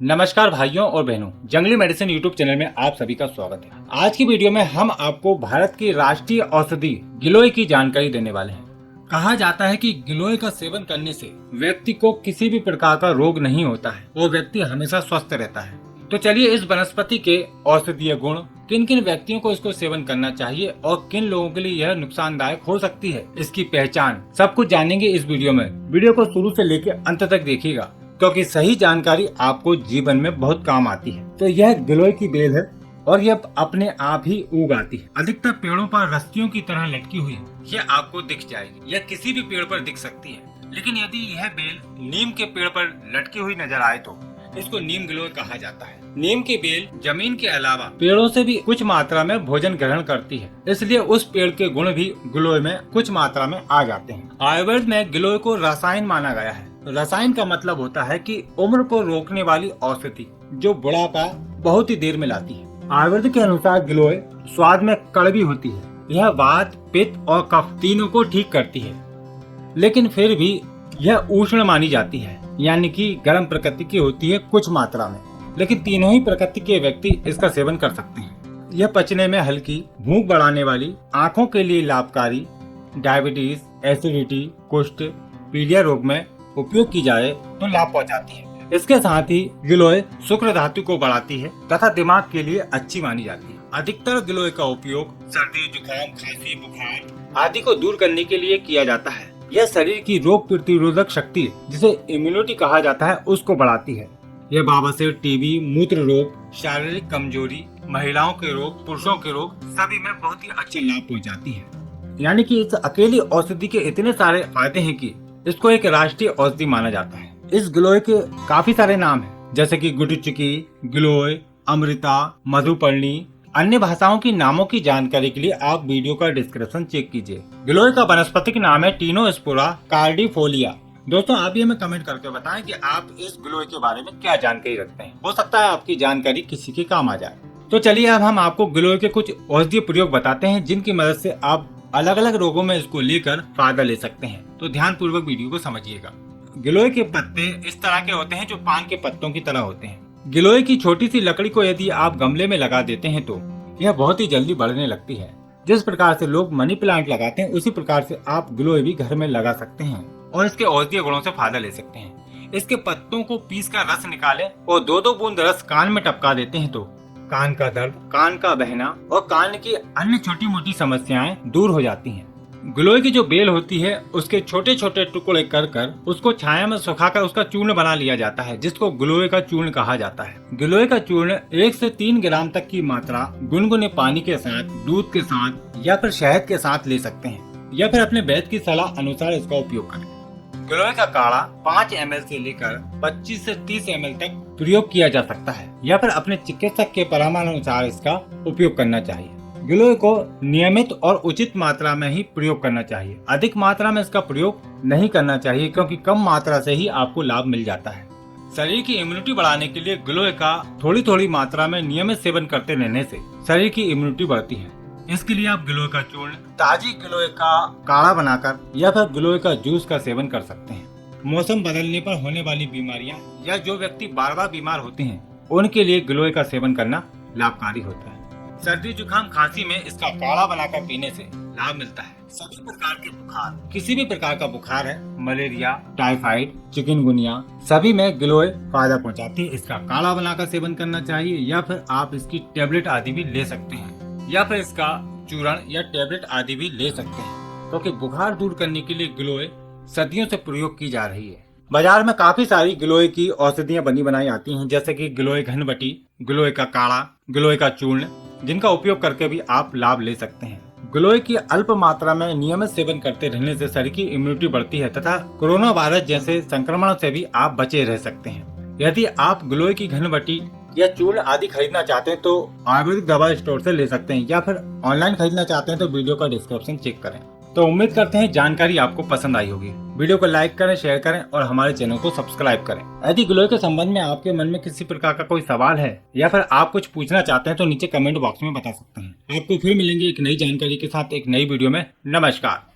नमस्कार भाइयों और बहनों, जंगली मेडिसिन यूट्यूब चैनल में आप सभी का स्वागत है। आज की वीडियो में हम आपको भारत की राष्ट्रीय औषधि गिलोय की जानकारी देने वाले हैं। कहा जाता है कि गिलोय का सेवन करने से व्यक्ति को किसी भी प्रकार का रोग नहीं होता है, वो व्यक्ति हमेशा स्वस्थ रहता है। तो चलिए इस वनस्पति के औषधीय गुण, किन किन व्यक्तियों को इसको सेवन करना चाहिए और किन लोगों के लिए यह नुकसानदायक हो सकती है, इसकी पहचान, सब कुछ जानेंगे इस वीडियो में। वीडियो को शुरू से लेकर अंत तक देखिएगा, क्योंकि सही जानकारी आपको जीवन में बहुत काम आती है। तो यह गिलोय की बेल है और यह अपने आप ही उग आती है। अधिकतर पेड़ों पर रस्सियों की तरह लटकी हुई यह आपको दिख जाएगी। यह किसी भी पेड़ पर दिख सकती है, लेकिन यदि यह बेल नीम के पेड़ पर लटकी हुई नजर आए तो इसको नीम गिलोय कहा जाता है। नीम की बेल जमीन के अलावा पेड़ों से भी कुछ मात्रा में भोजन ग्रहण करती है, इसलिए उस पेड़ के गुण भी गिलोय में कुछ मात्रा में आ जाते हैं। आयुर्वेद में गिलोय को रसायन माना गया है। रसायन का मतलब होता है कि उम्र को रोकने वाली औषधि जो बुढ़ापा बहुत ही देर में लाती है। आयुर्वेद के अनुसार गिलोय स्वाद में कड़वी होती है। यह वात, पित्त और कफ तीनों को ठीक करती है, लेकिन फिर भी यह उष्ण मानी जाती है, यानी कि गर्म प्रकृति की होती है कुछ मात्रा में। लेकिन तीनों ही प्रकृति के व्यक्ति इसका सेवन कर सकते हैं। यह पचने में हल्की, भूख बढ़ाने वाली, आँखों के लिए लाभकारी, डायबिटीज, एसिडिटी, कुष्ठ, पीलिया रोग में उपयोग की जाए तो लाभ पहुंचाती है। इसके साथ ही गिलोय शुक्र धातु को बढ़ाती है तथा दिमाग के लिए अच्छी मानी जाती है। अधिकतर गिलोय का उपयोग सर्दी, जुकाम, खांसी, बुखार आदि को दूर करने के लिए किया जाता है। यह शरीर की रोग प्रतिरोधक शक्ति, जिसे इम्यूनिटी कहा जाता है, उसको बढ़ाती है। यह बवासीर, टीबी, मूत्र रोग, शारीरिक कमजोरी, महिलाओं के रोग, पुरुषों के रोग सभी में बहुत ही अच्छे लाभ पहुँचाती है। यानी कि इस अकेली औषधि के इतने सारे फायदे हैं कि इसको एक राष्ट्रीय औषधि माना जाता है। इस गिलोय के काफी सारे नाम हैं, जैसे कि गुडुचुकी, गिलोय, अमृता, मधुपर्णी। अन्य भाषाओं की नामों की जानकारी के लिए आप वीडियो का डिस्क्रिप्शन चेक कीजिए। गिलोय का वनस्पतिक नाम है टिनोस्पोरा कार्डिफोलिया। दोस्तों, आप ये हमें कमेंट करके बताएं कि आप इस गिलोय के बारे में क्या जानकारी रखते हैं। हो सकता है आपकी जानकारी किसी के काम आ जाए। तो चलिए अब हम आपको गिलोय के कुछ औषधीय प्रयोग बताते हैं, जिनकी मदद से आप अलग अलग रोगों में इसको लेकर फायदा ले सकते हैं। तो ध्यान पूर्वक वीडियो को समझिएगा। गिलोय के पत्ते इस तरह के होते हैं जो पान के पत्तों की तरह होते हैं। गिलोय की छोटी सी लकड़ी को यदि आप गमले में लगा देते हैं तो यह बहुत ही जल्दी बढ़ने लगती है। जिस प्रकार से लोग मनी प्लांट लगाते हैं, उसी प्रकार से आप गिलोय भी घर में लगा सकते हैं और इसके औषधीय गुणों से फायदा ले सकते हैं। इसके पत्तों को पीस कर रस निकालें और 2-2 बूंद रस कान में टपका देते हैं तो कान का दर्द, कान का बहना और कान की अन्य छोटी मोटी समस्याएं दूर हो जाती हैं। गिलोय की जो बेल होती है उसके छोटे छोटे टुकड़े कर कर उसको छाया में सुखाकर उसका चूर्ण बना लिया जाता है, जिसको गिलोय का चूर्ण कहा जाता है। गिलोय का चूर्ण 1 से 3 ग्राम तक की मात्रा गुनगुने पानी के साथ, दूध के साथ या फिर शहद के साथ ले सकते हैं, या फिर अपने वैद्य की सलाह अनुसार इसका उपयोग करें। गिलोय का काढ़ा 5 ml से लेकर 25 से 30 ml तक प्रयोग किया जा सकता है, या फिर अपने चिकित्सक के परामर्शानुसार इसका उपयोग करना चाहिए। गिलोय को नियमित और उचित मात्रा में ही प्रयोग करना चाहिए। अधिक मात्रा में इसका प्रयोग नहीं करना चाहिए, क्योंकि कम मात्रा से ही आपको लाभ मिल जाता है। शरीर की इम्यूनिटी बढ़ाने के लिए गिलोय का थोड़ी थोड़ी मात्रा में नियमित सेवन करते रहने से शरीर की इम्यूनिटी बढ़ती है। इसके लिए आप गिलोय का चूर्ण, ताजी गिलोय का काढ़ा बनाकर या फिर गिलोय का जूस का सेवन कर सकते हैं। मौसम बदलने पर होने वाली बीमारियां या जो व्यक्ति बार बार बीमार होते हैं, उनके लिए गिलोय का सेवन करना लाभकारी होता है। सर्दी, जुकाम, खांसी में इसका काढ़ा बनाकर पीने से लाभ मिलता है। सभी प्रकार के बुखार, किसी भी प्रकार का बुखार है, मलेरिया, टाइफाइड, चिकनगुनिया, सभी में गिलोय फायदा पहुंचाती है। इसका काढ़ा बनाकर सेवन करना चाहिए, या फिर आप इसकी टेबलेट आदि भी ले सकते हैं, या फिर इसका चूर्ण या टेबलेट आदि भी ले सकते हैं, क्योंकि बुखार दूर करने के लिए गिलोय सदियों से प्रयोग की जा रही है। बाजार में काफी सारी गिलोय की औषधियां बनी बनाई आती हैं, जैसे कि गिलोय घनबटी, गिलोय का काढ़ा, गिलोय का चूर्ण, जिनका उपयोग करके भी आप लाभ ले सकते हैं। गिलोय की अल्प मात्रा में नियमित सेवन करते रहने से शरीर की इम्यूनिटी बढ़ती है तथा कोरोना वायरस जैसे संक्रमण से भी आप बचे रह सकते हैं। यदि आप गिलोय की घनबटी या चूर्ण आदि खरीदना चाहते हैं तो आयुर्वेदिक दवा स्टोर से ले सकते हैं, या फिर ऑनलाइन खरीदना चाहते हैं तो वीडियो का डिस्क्रिप्शन चेक करें। तो उम्मीद करते हैं जानकारी आपको पसंद आई होगी। वीडियो को लाइक करें, शेयर करें और हमारे चैनल को सब्सक्राइब करें। यदि गिलोय के संबंध में आपके मन में किसी प्रकार का कोई सवाल है या फिर आप कुछ पूछना चाहते हैं तो नीचे कमेंट बॉक्स में बता सकते हैं। आपको फिर मिलेंगे एक नई जानकारी के साथ एक नई वीडियो में। नमस्कार।